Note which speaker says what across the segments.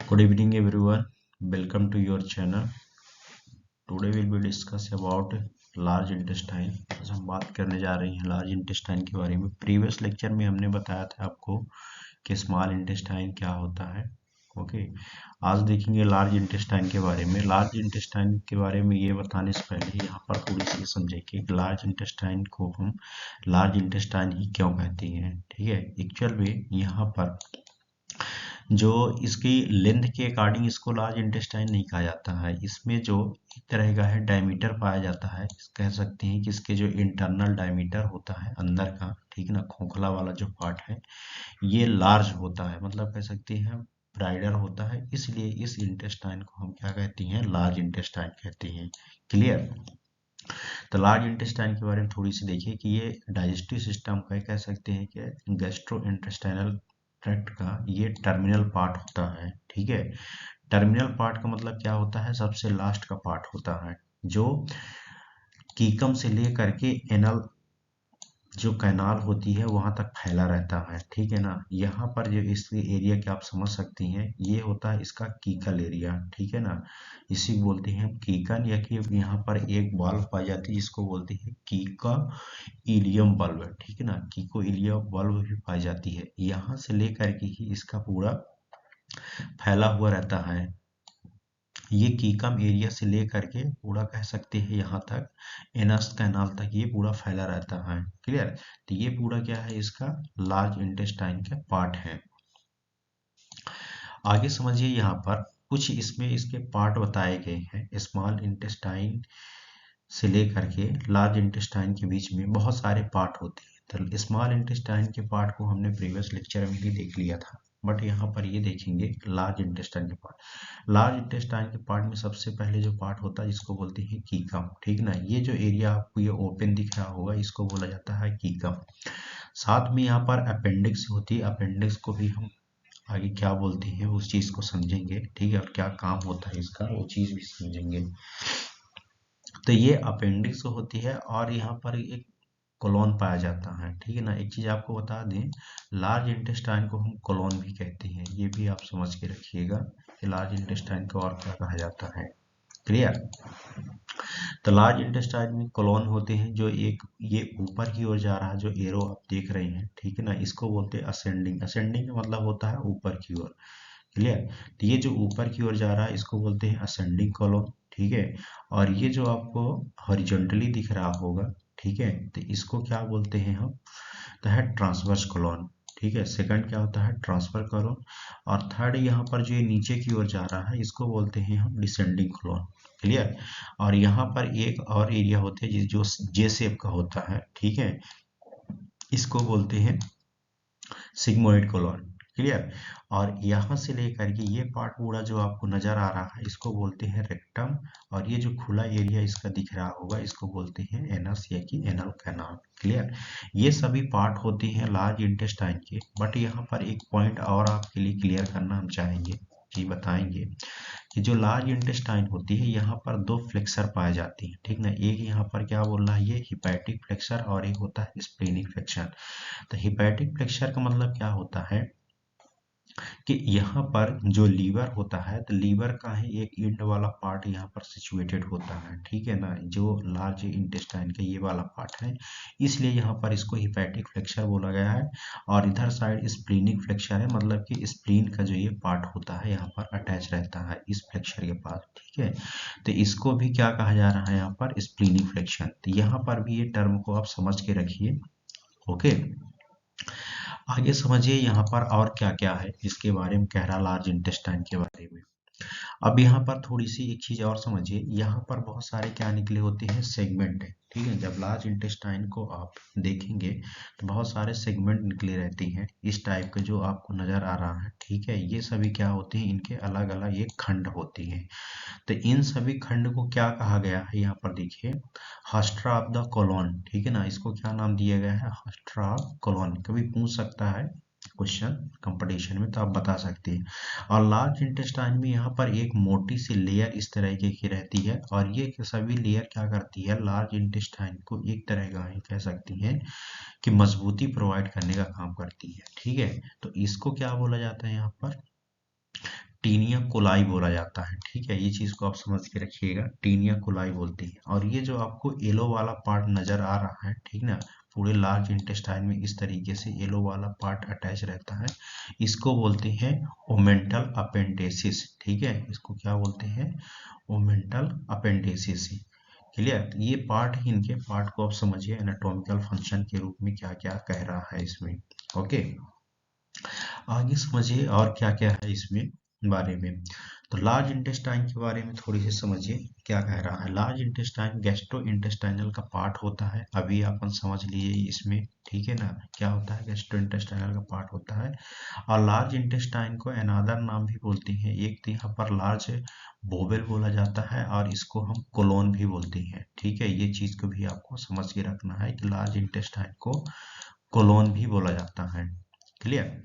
Speaker 1: Good evening everyone. Welcome to your channel. Today we'll be discuss about large intestine. आज हम बात करने जा रहे हैं लार्ज इंटेस्टाइन के बारे में। प्रीवियस लेक्चर में हमने बताया था आपको कि स्मॉल इंटेस्टाइन क्या होता है। ओके, आज देखेंगे लार्ज इंटेस्टाइन के बारे में। लार्ज इंटेस्टाइन के बारे में ये बताने से पहले यहाँ पर थोड़ी सी समझे कि लार्ज इंटेस्टाइन को हम लार्ज इंटेस्टाइन ही क्यों कहते हैं। ठीक है, एक्चुअल में यहाँ पर जो इसकी लेंथ के अकॉर्डिंग इसको लार्ज इंटेस्टाइन नहीं कहा जाता है। इसमें जो एक तरह का है डायमीटर पाया जाता है, कह सकते हैं कि इसके जो इंटरनल डायमीटर होता है अंदर का, ठीक ना, खोखला वाला जो पार्ट है ये लार्ज होता है, मतलब कह सकते हैं ब्राइडर होता है। इसलिए इस इंटेस्टाइन को हम क्या कहते हैं, लार्ज इंटेस्टाइन कहते हैं। क्लियर। तो लार्ज इंटेस्टाइन के बारे में थोड़ी सी देखिए कि ये डाइजेस्टिव सिस्टम का, कह सकते हैं कि गैस्ट्रो इंटेस्टाइनल ट्रैक्ट का ये टर्मिनल पार्ट होता है। ठीक है, टर्मिनल पार्ट का मतलब क्या होता है, सबसे लास्ट का पार्ट होता है जो कीकम से लेकर के एनल जो कैनाल होती है वहां तक फैला रहता है। ठीक है ना, यहाँ पर जो इसके एरिया के आप समझ सकती हैं ये होता है इसका कीकल एरिया। ठीक है ना, इसी बोलते हैं कीकन, या कि यहाँ पर एक बल्ब पाई जाती है जिसको बोलते हैं कीका इलियम बल्ब। ठीक है ना, कीको इलियम बल्ब भी पाई जाती है। यहाँ से लेकर के ही इसका पूरा फैला हुआ रहता है। ये कीकम एरिया से लेकर के पूरा, कह सकते हैं यहाँ तक एनस कैनाल तक ये पूरा फैला रहता है। क्लियर। तो ये पूरा क्या है, इसका लार्ज इंटेस्टाइन का पार्ट है। आगे समझिए, यहाँ पर कुछ इसमें इसके पार्ट बताए गए हैं। स्मॉल इंटेस्टाइन से लेकर के लार्ज इंटेस्टाइन के बीच में बहुत सारे पार्ट होते हैं। तो स्मॉल इंटेस्टाइन के पार्ट को हमने प्रीवियस लेक्चर में भी देख लिया था, बट यहाँ पर ये देखेंगे लार्ज इंटेस्टाइन के पार्ट। लार्ज इंटेस्टाइन के पार्ट में सबसे पहले जो पार्ट होता है जिसको बोलते हैं कीकम। ठीक ना, ये जो एरिया आपको ये ओपन दिख रहा होगा इसको बोला जाता है कीकम। साथ में यहाँ पर अपेंडिक्स होती है। अपेंडिक्स को भी हम आगे क्या बोलते हैं उस चीज को समझेंगे। ठीक है, और क्या काम होता है इसका वो चीज भी समझेंगे। तो ये अपेंडिक्स होती है और यहाँ पर एक कोलोन पाया जाता है। ठीक है ना, एक चीज आपको बता दें, लार्ज इंटेस्टाइन को हम कोलोन भी कहते हैं, ये भी आप समझ के रखिएगा कि लार्ज इंटेस्टाइन को और क्या कहा जाता है। क्लियर। तो लार्ज इंटेस्टाइन में कोलोन होते हैं जो एक ये ऊपर की ओर जा रहा है, जो एरो आप देख रहे हैं। ठीक है ना, इसको बोलते हैं असेंडिंग। असेंडिंग का मतलब होता है ऊपर की ओर। क्लियर। तो ये जो ऊपर की ओर जा रहा है इसको बोलते हैं असेंडिंग कोलोन। ठीक है, और ये जो आपको हॉरिजॉन्टली दिख रहा होगा, ठीक है, तो इसको क्या बोलते हैं हम, तो है ट्रांसवर्स कोलोन। ठीक है, सेकंड क्या होता है, ट्रांसफर कोलोन। और थर्ड यहाँ पर जो ये नीचे की ओर जा रहा है इसको बोलते हैं हम डिसेंडिंग कोलोन। क्लियर। और यहाँ पर एक और एरिया होता है जो जे शेप का होता है। ठीक है, इसको बोलते हैं सिग्मोइड कोलोन। क्लियर। और यहाँ से लेकर के ये पार्ट पूरा जो आपको नजर आ रहा है इसको बोलते हैं रेक्टम। और ये जो खुला एरिया इसका दिख रहा होगा इसको बोलते हैं एनस या कि एनल कैनाल। क्लियर। ये सभी पार्ट होते हैं लार्ज इंटेस्टाइन के। बट यहाँ पर एक पॉइंट और आपके लिए क्लियर करना हम चाहेंगे कि बताएंगे कि जो लार्ज इंटेस्टाइन होती है यहाँ पर दो फ्लेक्सर पाए जाती हैं। ठीक ना, एक यहाँ पर क्या बोल रहा है, ये हिपैटिक फ्लेक्सर और एक होता है स्प्लेनिक फ्लेक्सर। तो हिपैटिक फ्लेक्सर का मतलब क्या होता है कि यहाँ पर जो लीवर होता है, तो लीवर का ही एक एंड वाला पार्ट यहाँ पर सिचुएटेड होता है। ठीक है ना, जो लार्ज इंटेस्टाइन का ये वाला पार्ट है, इसलिए यहाँ पर इसको हिपैटिक फ्लेक्सर बोला गया है। और इधर साइड स्प्लीनिक फ्लेक्सर है, मतलब कि स्प्लीन का जो ये पार्ट होता है यहाँ पर अटैच रहता है इस फ्लेक्सर के पास। ठीक है, तो इसको भी क्या कहा जा रहा है यहाँ पर, स्प्लीनिक फ्लेक्सर। तो यहाँ पर भी ये टर्म को आप समझ के रखिए। ओके, आगे समझिए यहाँ पर और क्या क्या है इसके बारे में कह रहा, लार्ज इंटेस्टाइन के बारे में। अब यहाँ पर थोड़ी सी एक चीज और समझिए, यहाँ पर बहुत सारे क्या निकले होते हैं, सेगमेंट है। ठीक है, जब लार्ज इंटेस्टाइन को आप देखेंगे तो बहुत सारे सेगमेंट निकले रहते हैं इस टाइप के जो आपको नजर आ रहा है। ठीक है, ये सभी क्या होते हैं, इनके अलग अलग एक खंड होते हैं। तो इन सभी खंड को क्या कहा गया है, यहाँ पर देखिए हस्ट्रा ऑफ द कोलोन। ठीक है ना, इसको क्या नाम दिया गया है, हस्ट्रा ऑफ कोलोन। कभी पूछ सकता है क्वेश्चन कंपटीशन में, तो आप बता सकते हैं। और लार्ज इंटेस्टाइन में यहाँ पर एक मोटी सी लेयर इस तरह की रहती है, और ये सभी लेयर क्या करती है, लार्ज इंटेस्टाइन को एक तरह का ही कह सकती हैं कि मजबूती प्रोवाइड करने का काम करती है। ठीक है, तो इसको क्या बोला जाता है यहाँ पर, टीनिया कोलाई बोला जाता है। ठीक है, ये चीज को आप समझ के रखिएगा, टीनिया कोलाई बोलती है। और ये जो आपको येलो वाला पार्ट नजर आ रहा है, ठीक ना, पूरे लार्ज इंटेस्टाइन में इस तरीके से येलो वाला पार्ट अटैच रहता है, इसको बोलते हैं ओमेंटल अपेंडेसिस। ठीक है, इसको क्या बोलते हैं, ओमेंटल अपेंडेसिस। क्लियर, ये पार्ट ही, इनके पार्ट को आप समझिए एनाटॉमिकल फंक्शन के रूप में क्या क्या कह रहा है इसमें। ओके, आगे समझिए और क्या क्या है इसमें बारे में। तो लार्ज इंटेस्टाइन के बारे में थोड़ी सी समझिए क्या कह रहा है। लार्ज इंटेस्टाइन गैस्ट्रो इंटेस्टाइनल का पार्ट होता है, अभी अपन समझ लिए इसमें। ठीक है ना, क्या होता है, गैस्ट्रो इंटेस्टाइनल का पार्ट होता है। और लार्ज इंटेस्टाइन को अनादर नाम भी बोलते हैं, एक तो यहाँ पर लार्ज बोवेल बोला जाता है और इसको हम कोलोन भी बोलते हैं। ठीक है, ये चीज को भी आपको समझ के रखना है कि लार्ज इंटेस्टाइन को कोलोन भी बोला जाता है। क्लियर,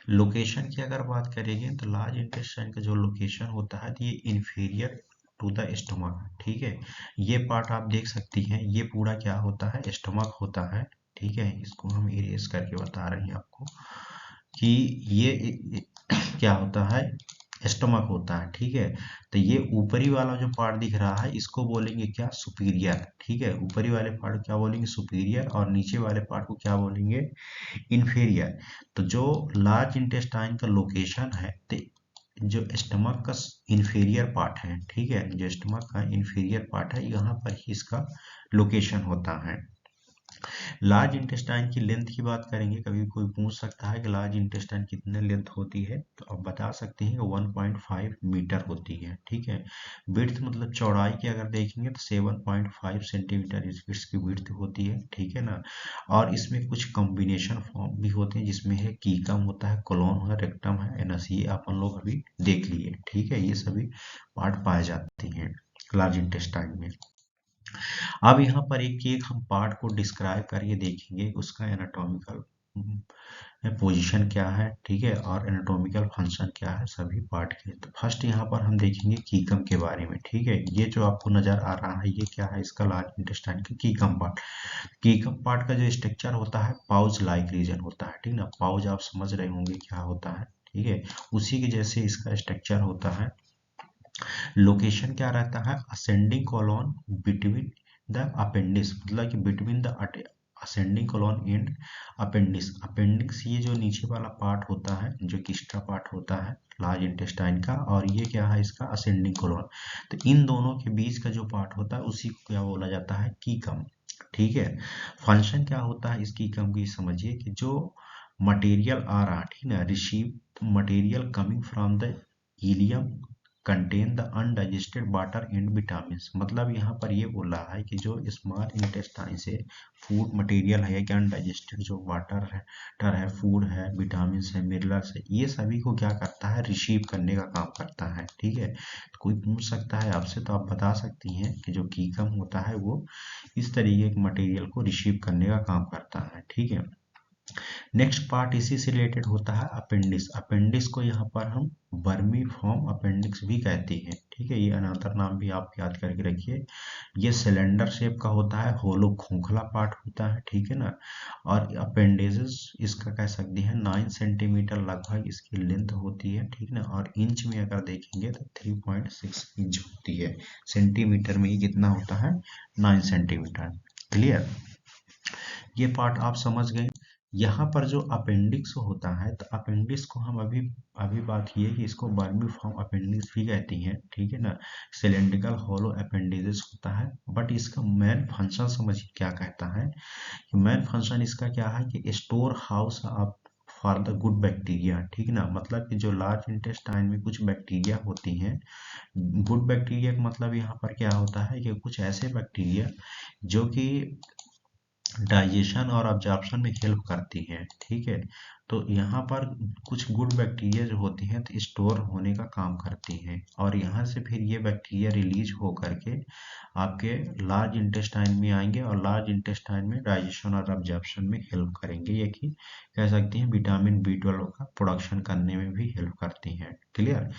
Speaker 1: लोकेशन की अगर बात करेंगे तो लार्ज इंटेस्टाइन का जो लोकेशन होता है, तो ये इंफीरियर टू द स्टमक। ठीक है, ये पार्ट आप देख सकती हैं, ये पूरा क्या होता है, स्टमक होता है। ठीक है, इसको हम इरेज करके बता रहे हैं आपको कि ये क्या होता है, स्टमक होता है। ठीक है, तो ये ऊपरी वाला जो पार्ट दिख रहा है इसको बोलेंगे क्या, सुपीरियर। ठीक है, ऊपरी वाले पार्ट को क्या बोलेंगे, सुपीरियर, और नीचे वाले पार्ट को क्या बोलेंगे, इन्फीरियर। तो जो लार्ज इंटेस्टाइन का लोकेशन है, तो जो स्टमक का इन्फीरियर पार्ट है, ठीक है, जो स्टमक का इन्फीरियर पार्ट है, यहाँ पर ही इसका लोकेशन होता है। लार्ज इंटेस्टाइन की लेंथ की बात करेंगे, कभी कोई पूछ सकता है कि लार्ज इंटेस्टाइन कितने लेंथ होती है, तो आप बता सकते हैं कि 1.5 मीटर होती है। ठीक है, विड्थ मतलब चौड़ाई की अगर देखेंगे तो 7.5 सेंटीमीटर इसकी विड्थ होती है। ठीक है ना, और इसमें कुछ कॉम्बिनेशन फॉर्म भी होते हैं, जिसमें है कीकम होता है, कोलोन है, रेक्टम है, एनस, ये अपन लोग अभी देख लिए। ठीक है, ये सभी पार्ट पाए जाते हैं लार्ज इंटेस्टाइन में। अब यहाँ पर एक एक हम पार्ट को डिस्क्राइब करके देखेंगे, उसका एनाटॉमिकल पोजीशन क्या है, ठीक है, और एनाटॉमिकल फंक्शन क्या है सभी पार्ट के। तो फर्स्ट यहाँ पर हम देखेंगे कीकम के बारे में। ठीक है, ये जो आपको नजर आ रहा है ये क्या है, इसका लार्ज इंटेस्टाइन का कीकम पार्ट। कीकम पार्ट का जो स्ट्रक्चर होता है, पाउच लाइक रीजन होता है। ठीक ना, पाउच आप समझ रहे होंगे क्या होता है। ठीक है, उसी के जैसे इसका स्ट्रक्चर होता है। लोकेशन क्या रहता है, ascending column between the appendix, मतलब कि between the ascending column and appendix. Appendix ये जो नीचे वाला पार्ट होता है, जो किस्टा पार्ट होता है लार्ज इंटेस्टाइन का, और ये क्या है इसका असेंडिंग कॉलम। तो इन दोनों के बीच का जो पार्ट होता है उसी को क्या बोला जाता है, कीकम। ठीक है, फंक्शन क्या होता है इस कीकम की, समझिए कि जो मटेरियल आ रहा, ठीक है, receive material coming from the ilium contain the undigested water and vitamin. मतलब यहाँ पर ये बोल रहा है कि जो स्मॉल इंटेस्टाइन से फूड मटेरियल है कि अनडाइजेस्टेड जो वाटर है, फूड है, विटामिन है, मिनरल्स है, ये सभी को क्या करता है, रिसीव करने का काम करता है। ठीक है, तो कोई पूछ सकता है आपसे, तो आप बता सकती हैं कि जो कीकम होता है वो इस तरीके के मटेरियल को रिसीव करने का काम करता है। ठीक है, नेक्स्ट पार्ट इसी से रिलेटेड होता है अपेंडिक्स। अपेंडिक्स को यहाँ पर हम वर्मी फॉर्म अपेंडिक्स भी कहते हैं। ठीक है, ये अनादर नाम भी आप याद करके रखिए। ये सिलेंडर शेप का होता है, होलो खोखला पार्ट होता है। ठीक है ना, और अपेंडिसेस इसका कह सकते हैं 9 सेंटीमीटर लगभग इसकी लेंथ होती है। ठीक ना, और इंच में अगर देखेंगे तो 3.6 इंच होती है। सेंटीमीटर में ये कितना होता है, 9 सेंटीमीटर। क्लियर, ये पार्ट आप समझ गए। यहाँ पर जो अपेंडिक्स होता है, तो अपेंडिक्स को हम अभी अभी बात की है कि इसको वर्मी फॉर्म अपेंडिक्स भी कहती हैं। ठीक है ना, सिलेंड्रिकल होलो अपेंडिसेस होता है, बट इसका मेन फंक्शन समझिए क्या कहता है कि मेन फंक्शन इसका क्या है कि store house of for the good bacteria. ठीक ना, मतलब कि जो लार्ज इंटेस्टाइन में कुछ बैक्टीरिया होती हैं, गुड बैक्टीरिया का मतलब यहाँ पर क्या होता है कि कुछ ऐसे बैक्टीरिया जो कि डाइजेशन और अब्जॉर्प्शन में हेल्प करती हैं। ठीक है, तो यहाँ पर कुछ गुड बैक्टीरिया जो होती हैं तो स्टोर होने का काम करती हैं, और यहाँ से फिर ये बैक्टीरिया रिलीज हो करके आपके लार्ज इंटेस्टाइन में आएंगे, और लार्ज इंटेस्टाइन में डाइजेशन और अब्जॉर्प्शन में हेल्प करेंगे। ये कि कह सकते हैं विटामिन B12 का प्रोडक्शन करने में भी हेल्प करती हैं। क्लियर,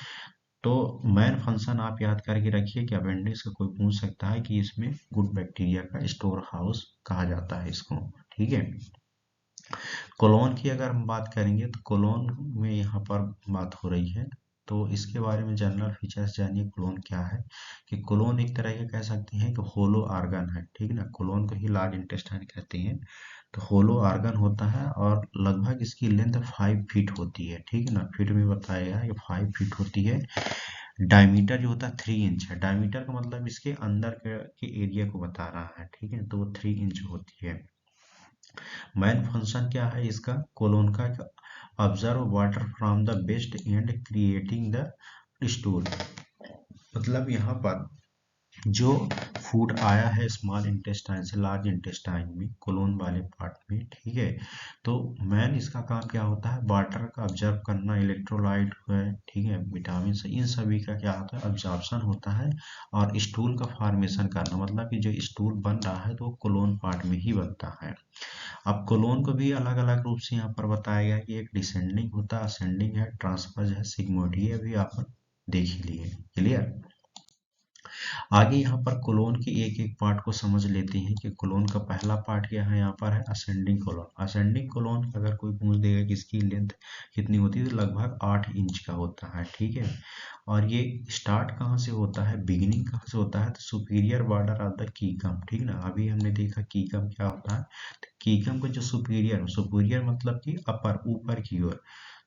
Speaker 1: तो मेन फंक्शन आप याद करके रखिए कि अपेंडिक्स का कोई पूछ सकता है कि इसमें गुड बैक्टीरिया का स्टोर हाउस कहा जाता है इसको। ठीक है, कोलोन की अगर हम बात करेंगे तो कोलोन में यहाँ पर बात हो रही है तो इसके बारे में जनरल फीचर्स जानिए। कोलोन क्या है, कि कोलोन एक तरह के कह सकते हैं कि होलो ऑर्गन है, ठीक ना। कोलोन को ही लार्ज इंटेस्टाइन कहते हैं। तो होलो ऑर्गन होता है और लगभग इसकी लेंथ 5 फीट होती है, ठीक है ना। फीट में बताया है कि 5 फीट होती है। डायमीटर जो होता है 3 इंच है। डायमीटर का मतलब इसके अंदर के एरिया को बता रहा है, ठीक है। तो वो 3 इंच होती है। मेन फंक्शन क्या है इसका कोलोन का, observe water from the best and creating the stool. मतलब यहाँ पर जो फूड आया है स्मॉल इंटेस्टाइन से लार्ज इंटेस्टाइन में, कोलोन वाले पार्ट में, ठीक है। तो मेन इसका काम क्या होता है, वाटर का ऑब्जर्व करना, इलेक्ट्रोलाइट है, ठीक है, विटामिन से, इन सभी का क्या होता है, ऑब्जॉर्प्शन होता है। और स्टूल का फॉर्मेशन करना, मतलब कि जो स्टूल बन रहा है तो वो कोलोन पार्ट में ही बनता है। अब कोलोन को भी अलग अलग रूप से यहाँ पर बताया गया कि एक डिसेंडिंग होता है, असेंडिंग है, ट्रांसवर्स है, सिग्मोइड, ये भी आप देख ही लिए। क्लियर। आगे यहाँ पर कोलोन के एक एक पार्ट को समझ लेते हैं कि कोलोन का पहला पार्ट क्या है, यहाँ पर है असेंडिंग कोलोन। असेंडिंग कोलोन अगर कोई पूछ देगा कि इसकी लेंथ कितनी होती है, तो लगभग 8 इंच का होता है, ठीक है। और ये स्टार्ट कहाँ से होता है, बिगिनिंग कहाँ से होता है, तो सुपीरियर बॉर्डर ऑफ द कीकम, ठीक ना। अभी हमने देखा कीकम क्या होता है, तो कीकम का जो सुपीरियर, सुपीरियर मतलब कि अपर, ऊपर की ओर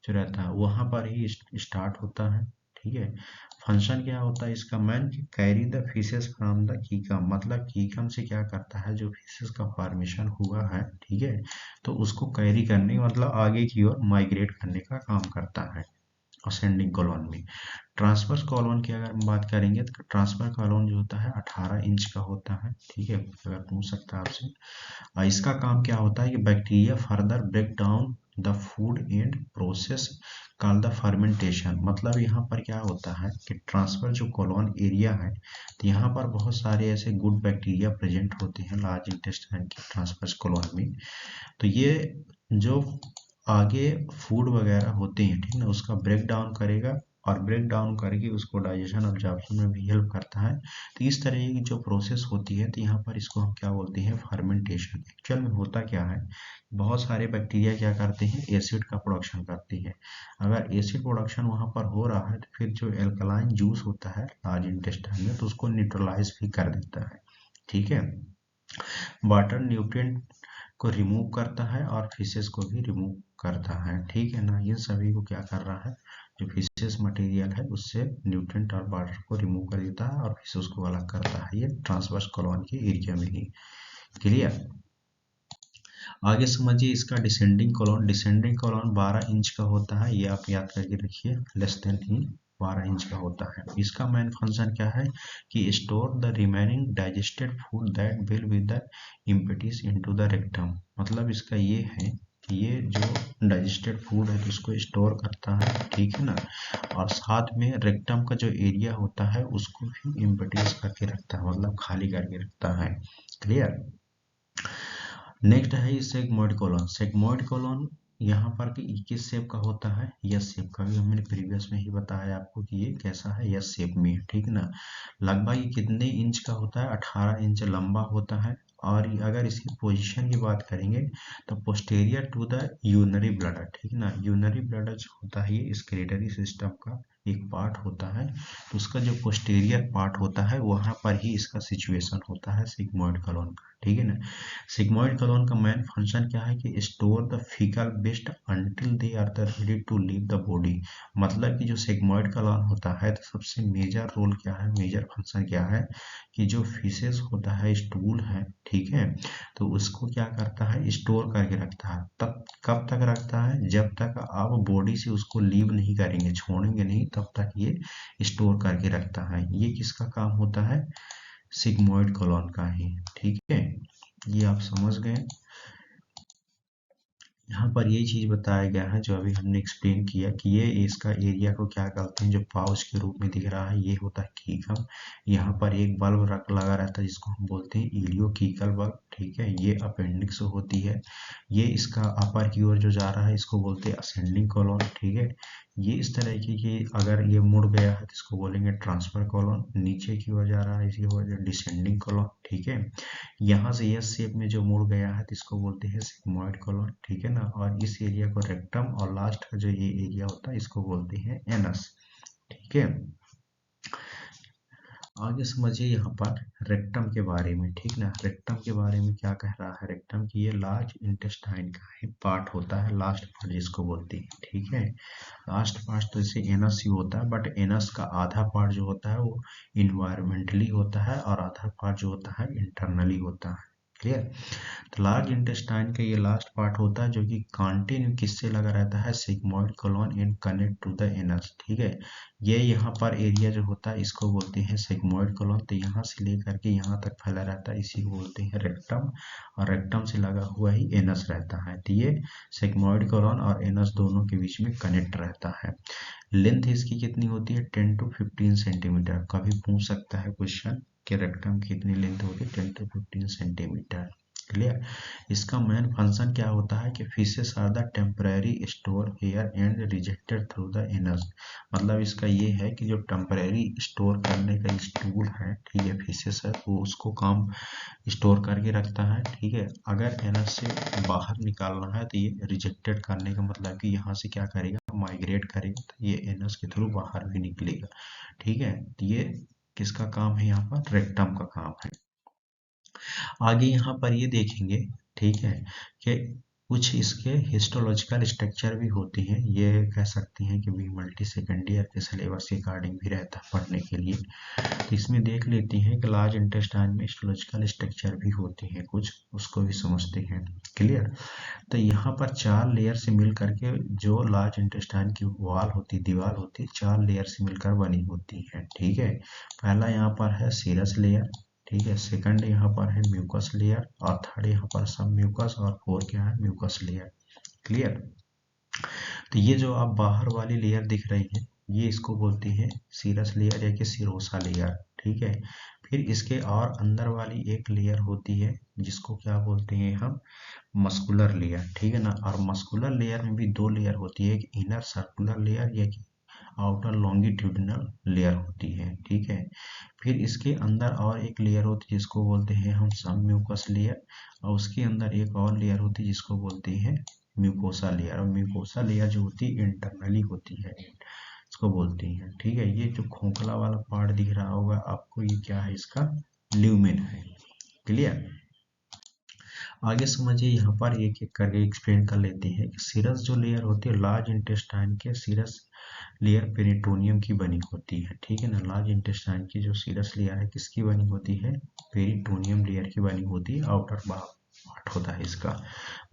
Speaker 1: जो रहता है, वहां पर ही स्टार्ट होता है, ठीक है। फंक्शन क्या होता है इसका, main carry the faeces from the caecum, मतलब कीकम से क्या करता है, जो फिशेस का फॉर्मेशन हुआ है, ठीक है, तो उसको कैरी करने, मतलब आगे की ओर माइग्रेट करने का काम करता है असेंडिंग कॉलोन में। ट्रांसवर्स कॉलोन की अगर हम बात करेंगे तो ट्रांसफर कॉलोन जो होता है 18 इंच का होता है, ठीक है। अगर पूछ सकता है आपसे, इसका काम क्या होता है कि bacteria further break down the food and process called the fermentation. मतलब यहाँ पर क्या होता है कि ट्रांसफर जो कॉलोन एरिया है, तो यहाँ पर बहुत सारे ऐसे गुड बैक्टीरिया प्रेजेंट होते हैं लार्ज इंटेस्टाइन के ट्रांसफर कॉलोन में। तो ये जो आगे फूड वगैरह होते हैं, ठीक ना, उसका ब्रेक डाउन करेगा और ब्रेक डाउन करके उसको डाइजेशन ऑब्जॉर्प्शन में भी हेल्प करता है। तो इस तरह की जो प्रोसेस होती है, तो यहाँ पर इसको हम क्या बोलते हैं, फर्मेंटेशन। एक्चुअल में होता क्या है, बहुत सारे बैक्टीरिया क्या करते हैं, एसिड का प्रोडक्शन करते हैं। अगर एसिड प्रोडक्शन वहाँ पर हो रहा है, तो फिर जो एल्कलाइन जूस होता है लार्ज इंटेस्टाइन में, तो उसको न्यूट्रलाइज भी कर देता है, ठीक है। वाटर न्यूट्रिएंट को रिमूव करता है और फिशेस को भी रिमूव करता है, ठीक है ना। ये सभी को क्या कर रहा है, जो फिशेस मटेरियल है उससे न्यूट्रिएंट और वाटर को रिमूव कर देता है और फिशेस को अलग करता है, ये ट्रांसवर्स कॉलोन के एरिया में ही। क्लियर। आगे समझिए इसका descending colon. Descending colon 12 inch का होता है, ये आप याद करके रखिए, लेस देन ही 12 इंच का होता है। इसका मेन फंक्शन क्या है कि store the remaining digested food that will with the impetus into the rectum. मतलब इसका ये है कि ये जो डाइजेस्टेड फूड है उसको स्टोर करता है, ठीक है ना, और साथ में रेक्टम का जो एरिया होता है उसको भी इम्पेटिस करके रखता है, मतलब खाली करके रखता है। क्लियर। नेक्स्ट है सेगमोइड कॉलोन। सेगमोइड कॉलोन यहाँ पर कि किस शेप का होता है, यस शेप का। भी हमने प्रीवियस में ही बताया आपको कि ये कैसा है, यस शेप में, ठीक है ना। लगभग ये कितने इंच का होता है, 18 इंच लंबा होता है। और अगर इसकी पोजीशन की बात करेंगे तो posterior to the urinary bladder, ठीक है ना। यूनरी ब्लडर जो होता है ये स्क्लेटरी सिस्टम का एक पार्ट होता है, तो उसका जो पोस्टेरियर पार्ट होता है वहां पर ही इसका सिचुएशन होता है सिग्मोइड कॉलोन का, ठीक है ना। सिग्मोइड कॉलोन का मेन फंक्शन क्या है कि store the faecal waste until they are the ready to leave the body. मतलब कि जो सिग्मोइड कॉलोन होता है तो सबसे मेजर रोल क्या है, मेजर फंक्शन क्या है कि जो फीसेस होता है, स्टूल है, ठीक है, तो उसको क्या करता है, स्टोर करके रखता है। तब कब तक रखता है, जब तक आप बॉडी से उसको लीव नहीं करेंगे, छोड़ेंगे नहीं, तब तक ये स्टोर करके रखता है। ये किसका काम होता है, सिग्मोइड कॉलोन का ही, ठीक है। ये आप समझ गए। यहाँ पर ये चीज बताया गया है जो अभी हमने एक्सप्लेन किया कि ये इसका एरिया को क्या कहते हैं, जो पाउच के रूप में दिख रहा है ये होता है कीकम। यहाँ पर एक बल्ब लगा रहता है जिसको हम बोलते हैं इलियोकीकल बल्ब, ठीक है। ये अपेंडिक्स होती है। ये इसका अपर की ओर जो जा रहा है इसको बोलते हैं असेंडिंग कॉलोन, ठीक है। ये इस तरह की अगर ये मुड़ गया है तो इसको बोलेंगे ट्रांसफर कॉलोन। नीचे की ओर जा रहा है इसकी वजह डिसेंडिंग कॉलोन, ठीक है। यहाँ से एस शेप में जो मुड़ गया है तो इसको बोलते हैं सिग्मोइड कॉलोन, ठीक है ना। और इस एरिया को रेक्टम और लास्ट का जो ये एरिया होता है इसको बोलते हैं एनस। ठीक है। आगे समझिए यहाँ पर रेक्टम के बारे में, ठीक ना। रेक्टम के बारे में क्या कह रहा है, रेक्टम की ये लार्ज इंटेस्टाइन का ही पार्ट होता है, लास्ट पार्ट जिसको बोलते हैं, ठीक है। लास्ट पार्ट तो जैसे एनस ही होता है, बट एनस का आधा पार्ट जो होता है वो इन्वायरमेंटली होता है और आधा पार्ट जो होता है इंटरनली होता है, क्लियर। तो लार्ज इंटेस्टाइन का ये लास्ट पार्ट होता है जो कि कंटिन्यू किससे लगा रहता है, sigmoid colon in connect to the anus, ठीक है। ये यहाँ पर एरिया जो होता है इसको बोलते हैं सिग्मोइड कोलन, तो यहाँ से लेकर के यहाँ तक फैला रहता है, इसी को बोलते हैं रेक्टम, और रेक्टम से लगा हुआ ही एनस रहता है। तो ये सिग्मोइड कोलन और एनस दोनों के बीच में कनेक्ट रहता है। लेंथ इसकी कितनी होती है, 10 to 15 सेंटीमीटर। कभी पूछ सकता है क्वेश्चन कि रेक्टम की कितनी लेंथ होती है, 10 to 15 सेंटीमीटर, क्लियर। इसका मेन फंक्शन क्या होता है कि faeces are the temporary store air and rejected through the anus. मतलब इसका ये है कि जो टेम्परेरी स्टोर करने का स्टूल है, ठीक है, फिशेस है, वो उसको काम स्टोर करके रखता है, ठीक है। अगर एनस से बाहर निकालना है तो ये रिजेक्टेड करने का मतलब कि यहाँ से क्या करेगा, माइग्रेट करेगा, तो ये एनस के थ्रू बाहर भी निकलेगा, ठीक है। तो ये किसका काम है, यहाँ पर रेक्टम का काम है। आगे यहाँ पर ये देखेंगे, ठीक है, कि कुछ इसके हिस्टोलॉजिकल स्ट्रक्चर भी होती हैं। ये कह सकती हैं कि भी मल्टी सेकेंड ईयर के सिलेबस के अकॉर्डिंग भी रहता है पढ़ने के लिए। तो इसमें देख लेती हैं कि लार्ज इंटेस्टाइन में हिस्टोलॉजिकल स्ट्रक्चर भी होती हैं कुछ, उसको भी समझते हैं, क्लियर। तो यहाँ पर 4 लेयर से मिल करके जो लार्ज इंटेस्टाइन की वॉल होती, दीवार होती, 4 लेयर से मिलकर बनी होती है, ठीक है। पहला यहाँ पर है सीरस लेयर, ठीक है। सेकंड यहाँ पर है म्यूकस लेयर, और थर्ड यहाँ पर सब म्यूकस, और फोर्थ क्या है, म्यूकस लेयर, क्लियर। तो ये जो आप बाहर वाली लेयर दिख रही है, ये इसको बोलते हैं सीरस लेयर या कि सिरोसा लेयर, ठीक है। फिर इसके और अंदर वाली एक लेयर होती है जिसको क्या बोलते हैं हम, मस्कुलर लेयर, ठीक है ना। और मस्कुलर लेयर में भी 2 लेयर होती है, एक इनर सर्कुलर लेयर या कि आउटर लॉन्गिट्यूडिनल लेयर होती है, ठीक है। फिर इसके अंदर और एक लेयर होती है जिसको बोलते हैं हम सब म्यूकस लेयर, और उसके अंदर एक और लेयर होती है जिसको बोलते हैं म्यूकोसा लेयर। और म्यूकोसा लेयर जो होती है इंटरनली होती है, इसको बोलते हैं, ठीक है। ये जो खोखला वाला पार्ट दिख रहा होगा आपको, ये क्या है, इसका ल्यूमेन है, क्लियर। आगे समझिए, यहाँ पर एक एक करके एक्सप्लेन कर लेते हैं। सीरस जो लेयर होती है लार्ज इंटेस्टाइन के, सीरस लेयर पेरिटोनियम की बनी होती है, ठीक है ना। लार्ज इंटेस्टाइन की जो सीरस लेयर है किसकी बनी होती है, पेरिटोनियम लेयर की बनी होती है, आउटर पार्ट होता है इसका।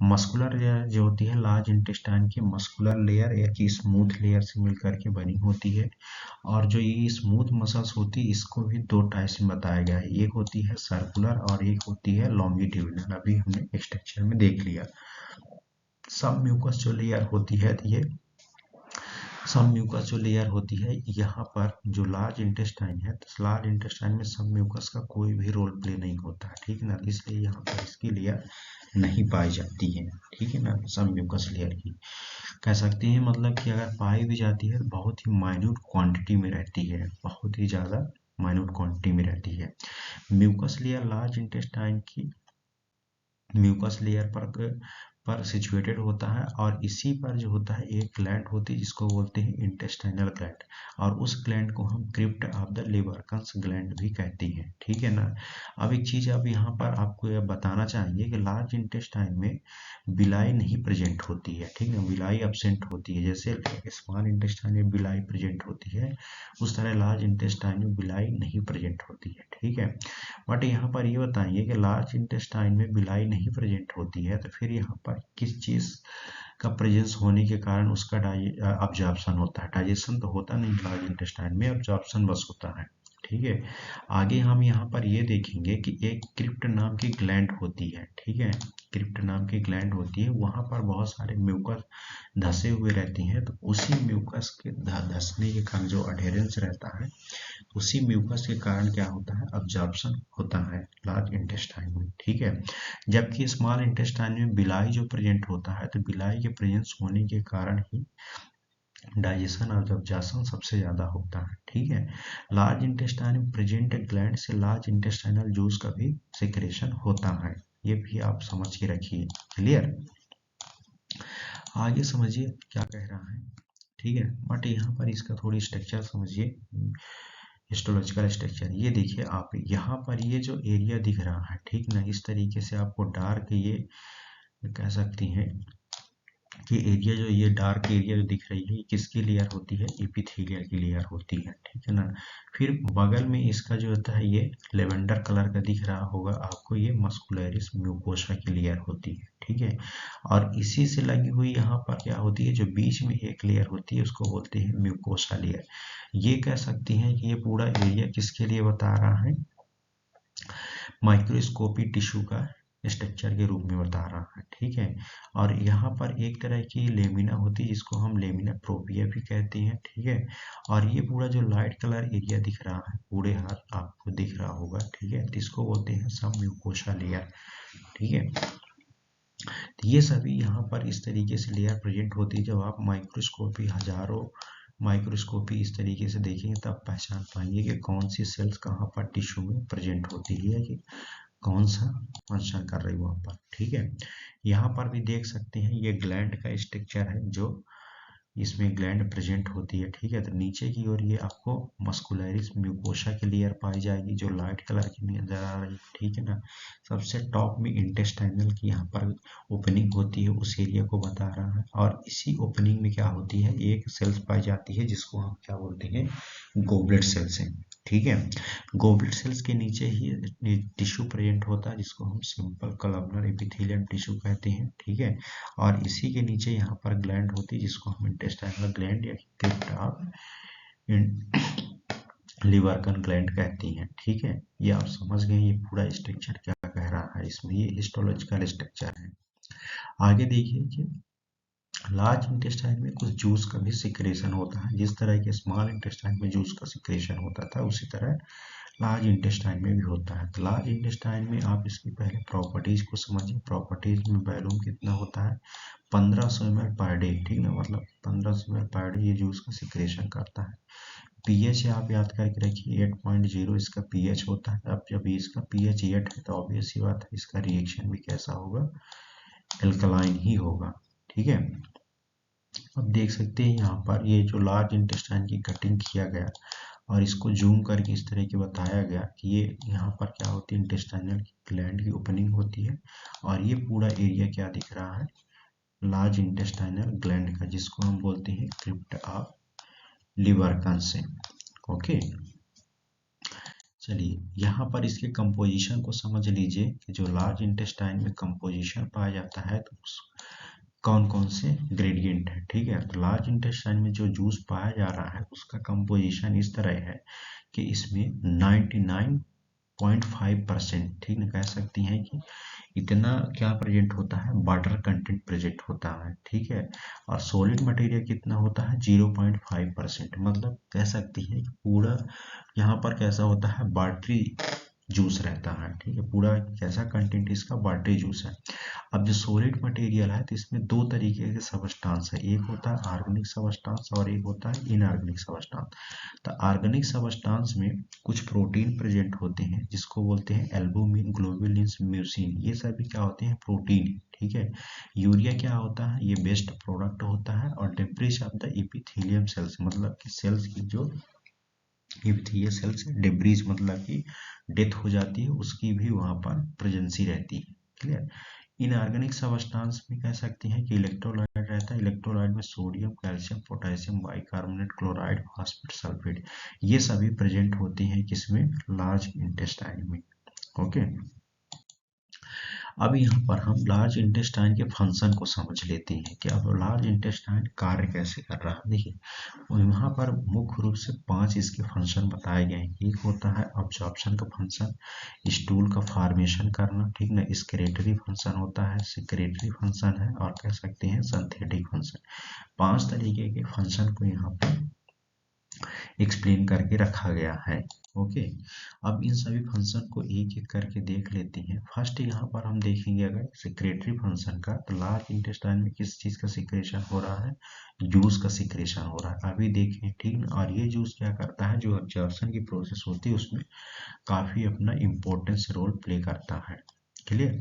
Speaker 1: मस्कुलर लेयर जो होती है लार्ज इंटेस्टाइन की, मस्कुलर लेयर या कि स्मूथ लेयर से मिलकर के बनी होती है। और जो ये स्मूथ मसल्स होती है इसको भी 2 टाइप से बताया गया है, एक होती है सर्कुलर और एक होती है लॉन्गिट्यूडिनल। अभी हमने स्ट्रक्चर में देख लिया। सब म्यूकस जो लेयर होती है, ये सब म्यूकस जो लेयर होती है, यहाँ पर जो लार्ज इंटेस्टाइन है, तो लार्ज इंटेस्टाइन में सब म्यूकस का कोई भी रोल प्ले नहीं होता है, ठीक है ना। इसलिए यहाँ पर इसकी लेयर नहीं पाई जाती है, ठीक है ना। सब म्यूकस लेयर की कह सकते हैं, मतलब कि अगर पाई भी जाती है तो बहुत ही माइन्यूट क्वांटिटी में रहती है, बहुत ही ज़्यादा माइन्यूट क्वांटिटी में रहती है। म्यूकस लेयर लार्ज इंटेस्टाइन की म्यूकस लेयर पर सिचुएटेड होता है, और इसी पर जो होता है एक ग्लैंड होती है जिसको बोलते हैं इंटेस्टाइनल ग्लैंड, और उस ग्लैंड को हम क्रिप्ट ऑफ द लिबरकंस ग्लैंड भी कहते हैं, ठीक है ना। अब एक चीज अब यहाँ पर आपको यह बताना चाहिए कि लार्ज इंटेस्टाइन में बिलाई नहीं प्रेजेंट होती है, ठीक है, बिलाई एब्सेंट होती है। जैसे स्मॉल इंटेस्टाइन में बिलाई प्रेजेंट होती है, उस तरह लार्ज इंटेस्टाइन में बिलाई नहीं प्रेजेंट होती है, ठीक है। बट यहाँ पर ये बताइए कि लार्ज इंटेस्टाइन में बिलाई नहीं प्रेजेंट होती है, तो फिर यहाँ पर किस चीज का प्रेजेंस होने के कारण उसका अब्जॉर्प्शन होता है। डाइजेशन तो होता नहीं लार्ज इंटेस्टाइन में, अब्जॉर्प्शन बस होता है, ठीक है। आगे हम यहाँ पर ये देखेंगे कि एक क्रिप्ट नाम की ग्लैंड होती है, ठीक है। क्रिप्ट नाम की ग्लैंड होती है, वहां पर बहुत सारे म्यूकस धसे हुए रहती हैं, तो उसी म्यूकस के धसने के कारण जो अडेरेंस रहता है, उसी म्यूकस के कारण क्या होता है, अब्जॉर्प्शन होता है लार्ज इंटेस्टाइन में, ठीक है। जबकि स्मॉल इंटेस्टाइन में बिलाई जो प्रेजेंट होता है, तो बिलाई के प्रेजेंस होने के कारण ही डाइजेशन और अब्जॉर्प्शन सबसे ज्यादा होता है, ठीक है। लार्ज इंटेस्टाइन में प्रेजेंट ग्लैंड से लार्ज इंटेस्टाइनल जूस का भी सिक्रेशन होता है, ये भी आप समझ के रखिए, क्लियर। आगे समझिए क्या कह रहा है। ठीक है। बट यहाँ पर इसका थोड़ी स्ट्रक्चर समझिए, हिस्टोलॉजिकल स्ट्रक्चर। ये देखिए आप, यहाँ पर ये जो एरिया दिख रहा है, ठीक ना, इस तरीके से आपको डार्क ये कह सकती हैं कि एरिया जो ये डार्क एरिया जो दिख रही है, ये किसकी लेयर होती है, एपिथेलियल की लेयर होती है, ठीक है ना। फिर बगल में इसका जो होता है, ये लेवेंडर कलर का दिख रहा होगा आपको, ये मस्कुलरिस म्यूकोसा की लेयर होती है, ठीक है। और इसी से लगी हुई यहाँ पर क्या होती है, जो बीच में एक लेयर होती है उसको बोलते हैं म्यूकोसा लेयर। ये कह सकती हैं कि ये पूरा एरिया किसके लिए बता रहा है, माइक्रोस्कोपी टिश्यू का स्ट्रक्चर के रूप में बता रहा है, ठीक है। और यहाँ पर एक तरह की लेमिना होती है जिसको हम लेमिना प्रोपिया भी कहते हैं, ठीक है। और ये पूरा जो लाइट कलर एरिया दिख रहा है, पूरे हाथ आपको दिख रहा होगा, ठीक है, तो इसको बोलते हैं सब म्यूकोसा लेयर, ठीक है। तो ये सभी यहाँ पर इस तरीके से लेयर प्रेजेंट होती है। जब आप माइक्रोस्कोपी, हजारों माइक्रोस्कोपी इस तरीके से देखेंगे तब पहचान पाएंगे कि कौन सी सेल्स कहाँ पर टिश्यू में प्रेजेंट होती है, कि कौन सा फंक्शन कर रही है वहाँ पर, ठीक है। यहाँ पर भी देख सकते हैं ये ग्लैंड का स्ट्रक्चर है, जो इसमें ग्लैंड प्रेजेंट होती है, ठीक है। तो नीचे की ओर ये आपको मस्कुलरिस म्यूकोसा की लेयर पाई जाएगी जो लाइट कलर की नजर आ रही है, ठीक है ना। सबसे टॉप में इंटेस्टाइनल की यहाँ पर ओपनिंग होती है, उस एरिया को बता रहा है। और इसी ओपनिंग में क्या होती है, एक सेल्स पाई जाती है जिसको हम क्या बोलते हैं, गोबलेट सेल्स हैं, ठीक है। गोबलेट सेल्स के नीचे ही टिश्यू प्रेजेंट होता है जिसको हम सिंपल कॉलमनर एपिथेलियम टिश्यू कहते हैं, ठीक है। और इसी के नीचे यहाँ पर ग्लैंड होती है जिसको हम इंटेस्टाइनल ग्लैंड या क्रिप्ट ऑफ लिवर्कन ग्लैंड कहती हैं, ठीक है। ये आप समझ गए ये पूरा स्ट्रक्चर क्या कह रहा है इसमें, ये हिस्टोलॉजिकल स्ट्रक्चर है। आगे देखिए कि लार्ज इंटेस्टाइन में कुछ जूस का भी सिक्रेशन होता है। जिस तरह के स्मॉल इंटेस्टाइन में जूस का सिक्रेशन होता था, उसी तरह लार्ज इंटेस्टाइन में भी होता है। तो लार्ज इंटेस्टाइन में आप इसकी पहले प्रॉपर्टीज को समझिए। प्रॉपर्टीज में वॉल्यूम कितना होता है, 1500 ml पर डे, ठीक ना, मतलब 1500 ml पर डे ये जूस का सिक्रेशन करता है। पीएच आप याद करके रखिए, 8.0 इसका पीएच होता है। अब जब इसका पीएच 8 है तो ऑब्वियस सी बात है इसका रिएक्शन भी कैसा होगा, एल्कलाइन ही होगा, ठीक है। अब देख सकते हैं यहाँ पर ये जो लार्ज इंटेस्टाइन की कटिंग किया गया और इसको जूम करके इस तरह की बताया गया कि ये यहाँ पर क्या होती है, इंटेस्टाइनल ग्लैंड की ओपनिंग होती है। और ये पूरा एरिया क्या दिख रहा है, लार्ज इंटेस्टाइनल ग्लैंड का, जिसको हम बोलते हैं क्रिप्ट ऑफ लिवर्कन। ओके, चलिए यहाँ पर इसके कंपोजिशन को समझ लीजिए कि जो लार्ज इंटेस्टाइन में कंपोजिशन पाया जाता है तो कौन कौन से ग्रेडियंट है, ठीक है। तो लार्ज इंटेस्टाइन में जो जूस पाया जा रहा है उसका कंपोजिशन इस तरह है कि इसमें 99.5%, ठीक है, कह सकती हैं कि इतना क्या प्रेजेंट होता है, वाटर कंटेंट प्रेजेंट होता है, ठीक है। और सॉलिड मटेरियल कितना होता है, 0.5%, मतलब कह सकती है कि पूरा यहाँ पर कैसा होता है, वाटरी जूस रहता है, ठीक है। पूरा कैसा कंटेंट इसका, वाटरी जूस है। अब जो सॉलिड मटेरियल है तो इसमें दो तरीके के सबस्टांस है, एक होता है ऑर्गेनिक सबस्टांस और एक होता है इनऑर्गेनिक सबस्टांस। तो ऑर्गेनिक सबस्टांस में कुछ प्रोटीन प्रेजेंट होते हैं जिसको बोलते हैं एल्बुमिन, ग्लोबुलिन, म्यूसिन, ये सभी क्या होते हैं, प्रोटीन, ठीक है। यूरिया क्या होता है, ये बेस्ट प्रोडक्ट होता है। और debris of the epithelium cells, मतलब कि सेल्स की जो एपिथेलियल सेल्स डेब्रिस मतलब कि डेथ हो जाती है, उसकी भी वहां पर प्रेजेंसी रहती है, क्लियर। इनऑर्गेनिक सबस्टांस में कह सकते हैं कि इलेक्ट्रोलाइट रहता है। इलेक्ट्रोलाइट में sodium, calcium, potassium, bicarbonate, chloride, phosphate, sulphate, ये सभी प्रेजेंट होते हैं किसमें, लार्ज इंटेस्टाइन में, ओके। अब यहाँ पर हम लार्ज इंटेस्टाइन के फंक्शन को समझ लेते हैं कि अब लार्ज इंटेस्टाइन कार्य कैसे कर रहा है। देखिए यहाँ पर मुख्य रूप से 5 इसके फंक्शन बताए गए हैं। एक होता है ऑब्जॉर्प्शन का फंक्शन, स्टूल का फॉर्मेशन करना, ठीक ना, स्क्रेटरी फंक्शन होता है, सिक्रेटरी फंक्शन है, और कह सकते हैं सिंथेटिक फंक्शन। 5 तरीके के फंक्शन को यहाँ पर एक्सप्लेन करके रखा गया है, ओके। अब इन सभी फंक्शन को एक एक करके देख लेते हैं। फर्स्ट यहाँ पर हम देखेंगे अगर सिक्रेटरी फंक्शन का, तो लार्ज इंटेस्टाइन में किस चीज का सिक्रेशन हो रहा है, जूस का सिक्रेशन हो रहा है, अभी देखें, ठीक ना। और ये जूस क्या करता है, जो एब्जॉर्प्शन की प्रोसेस होती है उसमें काफी अपना इम्पोर्टेंस रोल प्ले करता है, क्लियर।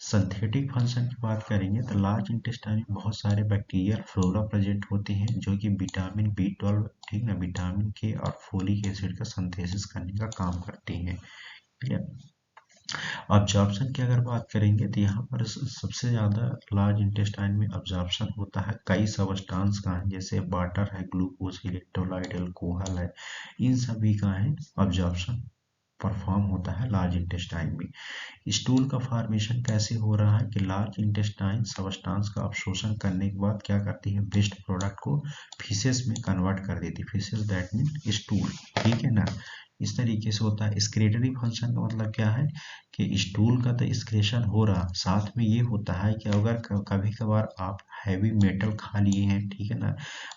Speaker 1: सिंथेटिक फंक्शन की बात करेंगे तो लार्ज इंटेस्टाइन में बहुत सारे बैक्टीरियल फ्लोरा प्रेजेंट होते हैं जो कि विटामिन B12, ठीक ना, विटामिन के और फोलिक एसिड का सिंथेसिस करने का काम करते हैं। क्लियर। ऑब्जॉर्प्शन की अगर बात करेंगे तो यहाँ पर सबसे ज़्यादा लार्ज इंटेस्टाइन में ऑब्जॉर्प्शन होता है कई सबस्टांस का है, जैसे वाटर है, ग्लूकोज, इलेक्ट्रोलाइट, अल्कोहल है, इन सभी का है ऑब्जॉर्प्शन परफॉर्म होता है लार्ज इंटेस्टाइन में। स्टूल का फॉर्मेशन कैसे हो रहा है कि लार्ज इंटेस्टाइन सबस्टांस का अवशोषण करने के बाद क्या करती है, वेस्ट प्रोडक्ट को फीसेस में कन्वर्ट कर देती है। फीसेस दैट मीन स्टूल, ठीक है ना। इस तरीके से होता है। एक्सक्रीटरी फंक्शन का मतलब क्या है कि स्टूल का तो एक्सक्रीशन हो रहा, साथ में ये होता है कि अगर कभी कभार आप हैवी मेटल खा लिए हैं, ठीक है ना,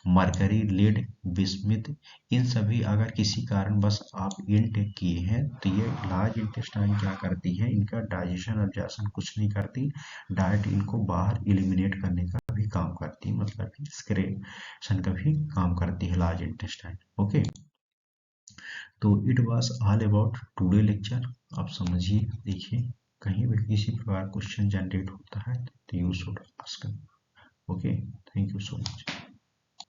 Speaker 1: मरकरी, लेड, बिस्मिथ, इन सभी अगर किसी कारण बस आप इनटेक किए हैं तो ये लार्ज इंटेस्टाइन क्या करती है, इनका डाइजेशन एब्जॉर्प्शन कुछ नहीं करती, डायरेक्ट इनको बाहर एलिमिनेट करने का भी काम करती है, मतलब कि एक्सक्रीशन का भी काम करती है लार्ज इंटेस्टाइन। ओके, तो it was all about today lecture. आप समझिए, देखिए, कहीं भी किसी प्रकार क्वेश्चन जनरेट होता है तो you should ask. Okay, thank you so much.